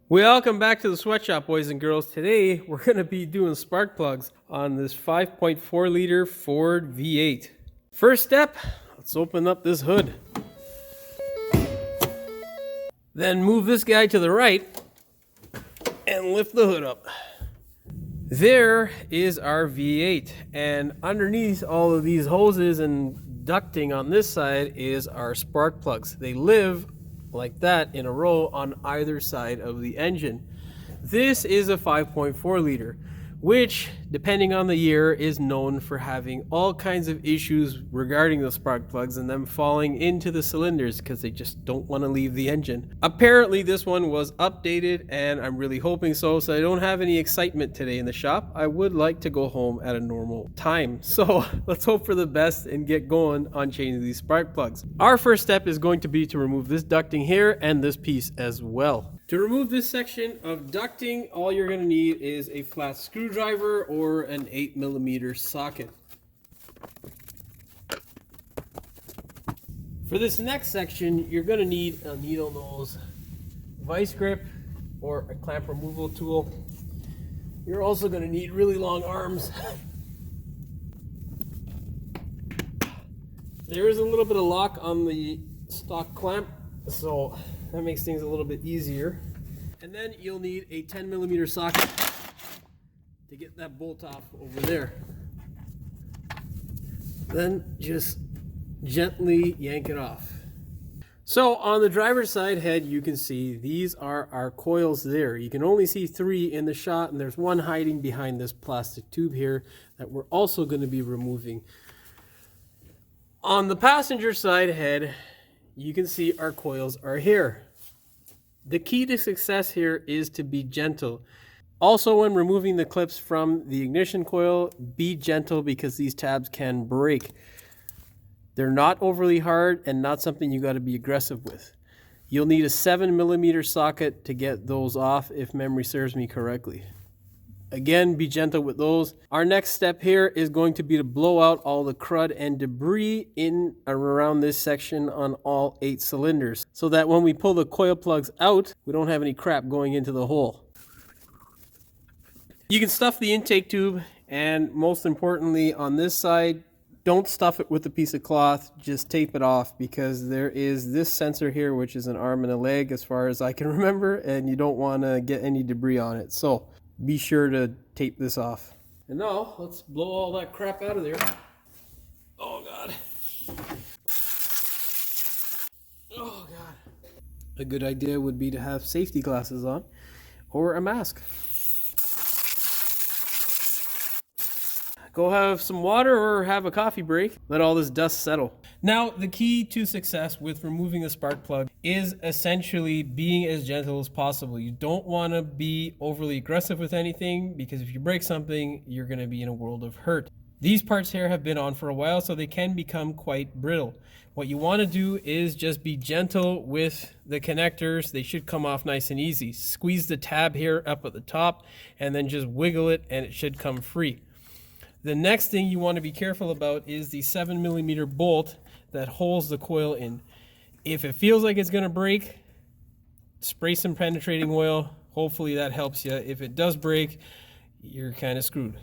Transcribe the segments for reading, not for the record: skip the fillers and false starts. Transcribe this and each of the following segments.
Welcome back to the sweatshop, boys and girls. Today we're going to be doing spark plugs on this 5.4 liter Ford V8. First step, let's open up this hood. Then move this guy to the right and lift the hood up. There is our V8, and underneath all of these hoses and ducting on this side is our spark plugs. They live like that in a row on either side of the engine. This is a 5.4 liter, which, depending on the year, is known for having all kinds of issues regarding the spark plugs and them falling into the cylinders because they just don't want to leave the engine. Apparently this one was updated, and I'm really hoping so I don't have any excitement today in the shop. I would like to go home at a normal time. So let's hope for the best and get going on changing these spark plugs. Our first step is going to be to remove this ducting here and this piece as well. To remove this section of ducting, all you're going to need is a flat screwdriver or an 8mm socket. For this next section, you're going to need a needle nose vice grip or a clamp removal tool. You're also going to need really long arms. There is a little bit of lock on the stock clamp, so that makes things a little bit easier. And then you'll need a 10mm socket to get that bolt off over there. Then just gently yank it off. So on the driver's side head, you can see these are our coils there. You can only see 3 in the shot, and there's one hiding behind this plastic tube here that we're also going to be removing. On the passenger side head, you can see our coils are here. The key to success here is to be gentle. Also, when removing the clips from the ignition coil, be gentle because these tabs can break. They're not overly hard and not something you got to be aggressive with. You'll need a 7mm socket to get those off if memory serves me correctly. Again, be gentle with those. Our next step here is going to be to blow out all the crud and debris in and around this section on all 8 cylinders, so that when we pull the coil plugs out, we don't have any crap going into the hole. You can stuff the intake tube, and most importantly on this side, don't stuff it with a piece of cloth, just tape it off, because there is this sensor here, which is an arm and a leg as far as I can remember, and you don't want to get any debris on it. So be sure to tape this off. And now let's blow all that crap out of there. Oh God. Oh God. A good idea would be to have safety glasses on or a mask. Go have some water or have a coffee break. Let all this dust settle. Now, the key to success with removing the spark plug is essentially being as gentle as possible. You don't want to be overly aggressive with anything, because if you break something, you're going to be in a world of hurt. These parts here have been on for a while, so they can become quite brittle. What you want to do is just be gentle with the connectors. They should come off nice and easy. Squeeze the tab here up at the top and then just wiggle it and it should come free. The next thing you want to be careful about is the 7mm bolt that holds the coil in. If it feels like it's going to break, spray some penetrating oil. Hopefully that helps you. If it does break, you're kind of screwed.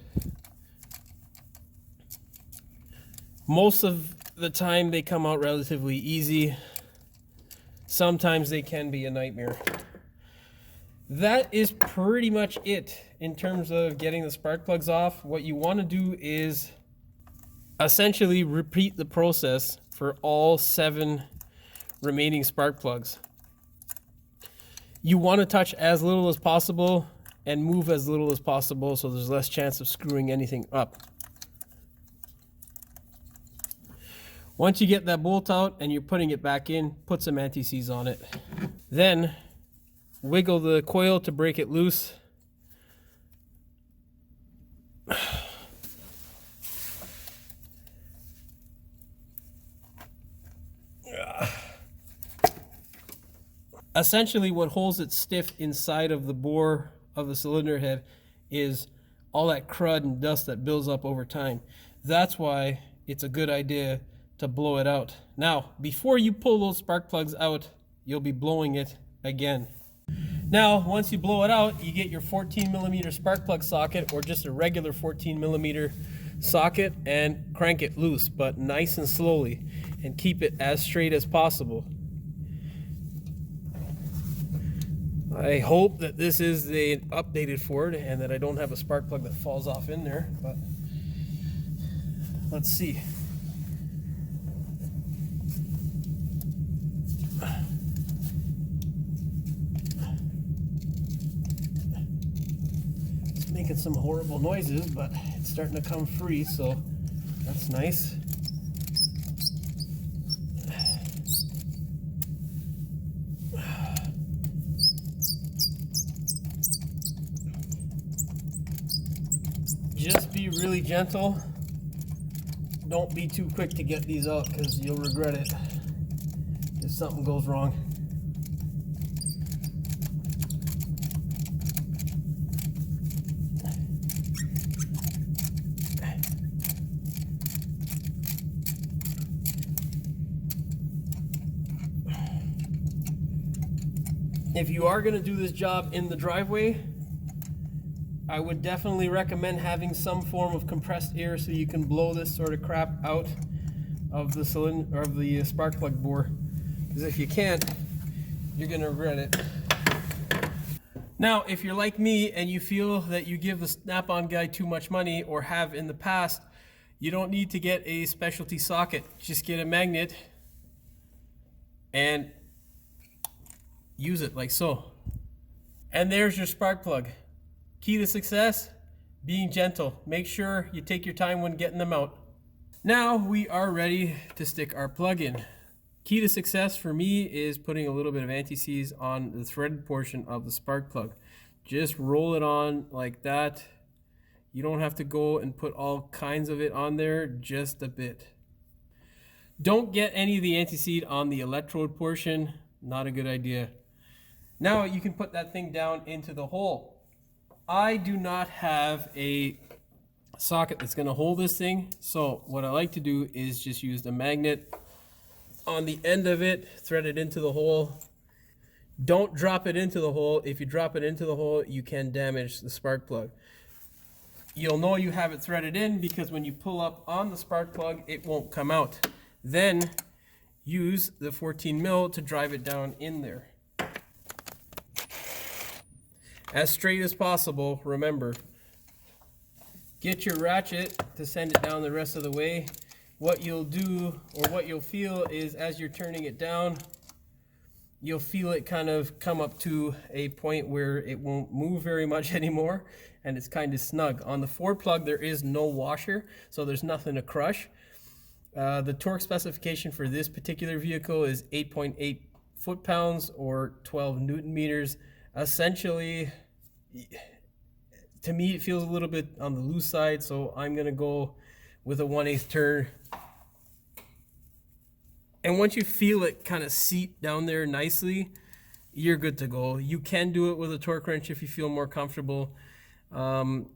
Most of the time they come out relatively easy. Sometimes they can be a nightmare. That is pretty much it in terms of getting the spark plugs off. What you want to do is essentially repeat the process for all 7 remaining spark plugs. You want to touch as little as possible and move as little as possible so there's less chance of screwing anything up. Once you get that bolt out and you're putting it back in, put some anti-seize on it. Then wiggle the coil to break it loose. Essentially, what holds it stiff inside of the bore of the cylinder head is all that crud and dust that builds up over time. That's why it's a good idea to blow it out. Now, before you pull those spark plugs out, you'll be blowing it again. Now, once you blow it out, you get your 14mm spark plug socket or just a regular 14mm socket and crank it loose, but nice and slowly, and keep it as straight as possible. I hope that this is the updated Ford and that I don't have a spark plug that falls off in there, but let's see. It's making some horrible noises, but it's starting to come free, so that's nice. Just be really gentle. Don't be too quick to get these out because you'll regret it if something goes wrong. If you are going to do this job in the driveway, I would definitely recommend having some form of compressed air so you can blow this sort of crap out of the cylinder, or of the spark plug bore. Because if you can't, you're going to regret it. Now, if you're like me and you feel that you give the Snap-on guy too much money, or have in the past, you don't need to get a specialty socket. Just get a magnet and use it like so. And there's your spark plug. Key to success, being gentle. Make sure you take your time when getting them out. Now we are ready to stick our plug in. Key to success for me is putting a little bit of anti-seize on the threaded portion of the spark plug. Just roll it on like that. You don't have to go and put all kinds of it on there, just a bit. Don't get any of the anti-seize on the electrode portion, not a good idea. Now you can put that thing down into the hole. I do not have a socket that's going to hold this thing, so what I like to do is just use the magnet on the end of it, thread it into the hole. Don't drop it into the hole. If you drop it into the hole, you can damage the spark plug. You'll know you have it threaded in because when you pull up on the spark plug, it won't come out. Then use the 14mm to drive it down in there. As straight as possible, remember. Get your ratchet to send it down the rest of the way. What you'll do, or what you'll feel, is as you're turning it down, you'll feel it kind of come up to a point where it won't move very much anymore, and it's kind of snug. On the Ford plug, there is no washer, so there's nothing to crush. The torque specification for this particular vehicle is 8.8 foot-pounds or 12 Newton meters. Essentially, to me, it feels a little bit on the loose side, so I'm going to go with a 1/8 turn. And once you feel it kind of seat down there nicely, you're good to go. You can do it with a torque wrench if you feel more comfortable.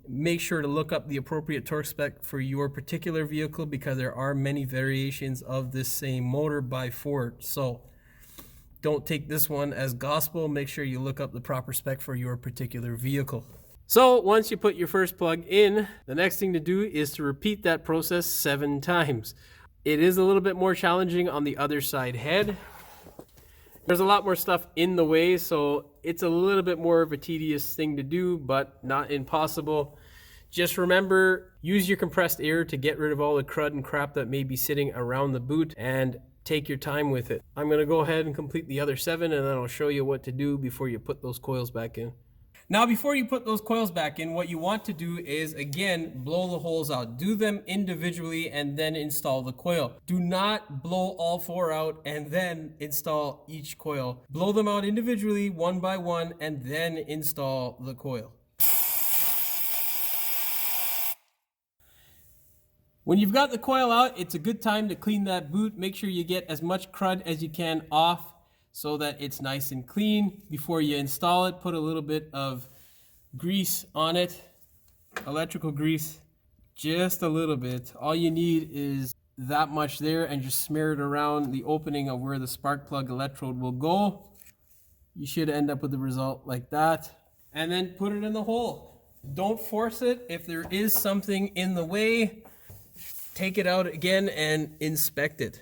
Make sure to look up the appropriate torque spec for your particular vehicle because there are many variations of this same motor by Ford. So don't take this one as gospel. Make sure you look up the proper spec for your particular vehicle. So once you put your first plug in, the next thing to do is to repeat that process 7 times. It is a little bit more challenging on the other side head. There's a lot more stuff in the way, so it's a little bit more of a tedious thing to do, but not impossible. Just remember, use your compressed air to get rid of all the crud and crap that may be sitting around the boot, and take your time with it. I'm going to go ahead and complete the other 7, and then I'll show you what to do before you put those coils back in. Now, before you put those coils back in, what you want to do is, again, blow the holes out. Do them individually and then install the coil. Do not blow all 4 out and then install each coil. Blow them out individually, one by one, and then install the coil. When you've got the coil out, it's a good time to clean that boot. Make sure you get as much crud as you can off so that it's nice and clean. Before you install it, put a little bit of grease on it, electrical grease, just a little bit. All you need is that much there, and just smear it around the opening of where the spark plug electrode will go. You should end up with the result like that. And then put it in the hole. Don't force it. If there is something in the way, take it out again and inspect it.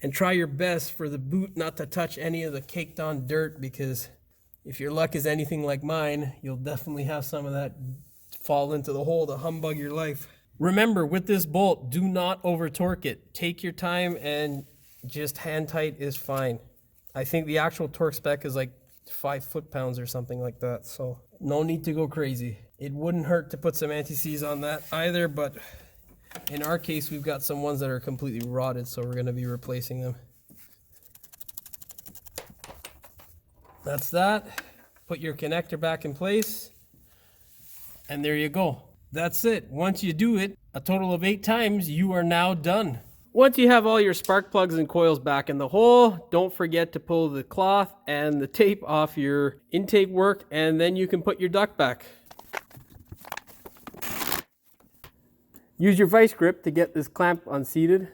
And try your best for the boot not to touch any of the caked on dirt, because if your luck is anything like mine, you'll definitely have some of that fall into the hole to humbug your life. Remember, with this bolt, do not over torque it. Take your time and just hand tight is fine. I think the actual torque spec is like 5 foot-pounds or something like that, so no need to go crazy. It wouldn't hurt to put some anti-seize on that either, but in our case, we've got some ones that are completely rotted, so we're going to be replacing them. That's that. Put your connector back in place, and there you go. That's it. Once you do it a total of 8 times, you are now done. Once you have all your spark plugs and coils back in the hole, don't forget to pull the cloth and the tape off your intake work, and then you can put your duct back. Use your vice grip to get this clamp unseated.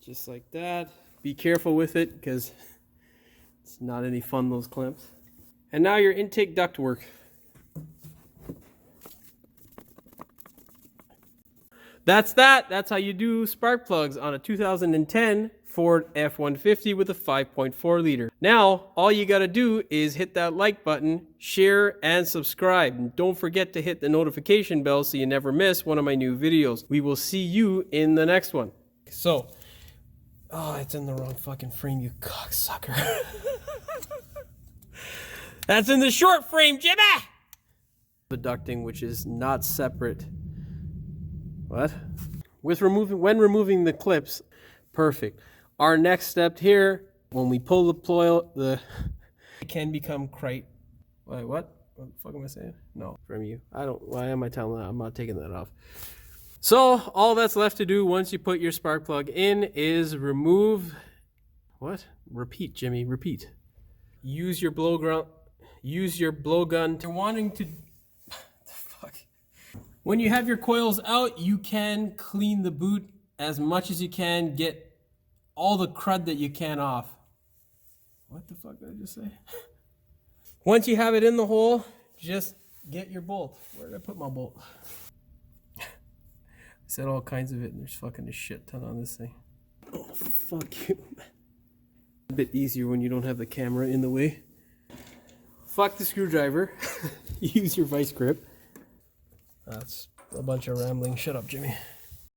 Just like that. Be careful with it because it's not any fun, those clamps. And now your intake duct work. That's that. That's how you do spark plugs on a 2010 Ford F-150 with a 5.4 liter. Now, all you gotta do is hit that like button, share, and subscribe. And don't forget to hit the notification bell so you never miss one of my new videos. We will see you in the next one. So, oh, it's in the wrong fucking frame, you cocksucker. That's in the short frame, Jimmy! The ducting, which is not separate. What? When removing the clips, perfect. Our next step here, when we pull the ploy, it can become Wait, what? What the fuck am I saying? No, from you. Why am I telling that? I'm not taking that off. So, all that's left to do once you put your spark plug in is remove... What? Repeat, Jimmy, repeat. Use your blowgun. You're wanting to... When you have your coils out, you can clean the boot as much as you can, get all the crud that you can off. What the fuck did I just say? Once you have it in the hole, just get your bolt. Where did I put my bolt? I said all kinds of it, and there's fucking a shit ton on this thing. Oh, fuck you. A bit easier when you don't have the camera in the way. Fuck the screwdriver. Use your vice grip. That's a bunch of rambling. Shut up, Jimmy.